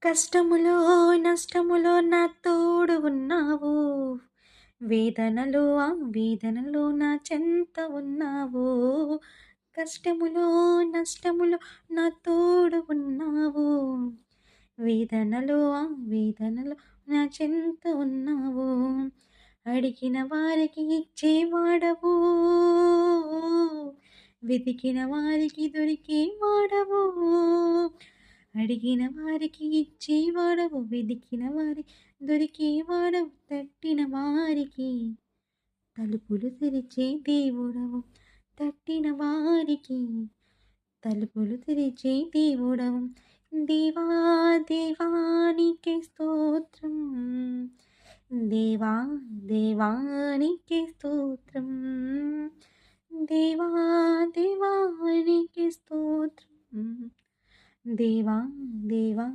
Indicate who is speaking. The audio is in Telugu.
Speaker 1: కష్టములో నష్టములో నా తోడు ఉన్నావు. వేదనలో వేదనలో నా చెంత ఉన్నావు. కష్టములో నష్టములో నా తోడు ఉన్నావు. వేదనలో వేదనలో నా చెంత ఉన్నావు. అడిగిన వారికి ఇచ్చేవాడవు. వెతికిన వారికి దొరికేవాడవు. అడిగిన వారికి ఇచ్చేవాడవు. వెదికిన వారి దొరికేవాడవు. తట్టిన వారికి తలుపులు తెరిచే దేవుడవు. తట్టిన వారికి తలుపులు తెరిచే దేవుడవు. దేవా దేవానికి స్తోత్రం. దేవా దేవానికి స్తోత్రం. దేవా దేవానికి స్తోత్రం. దేవా దేవా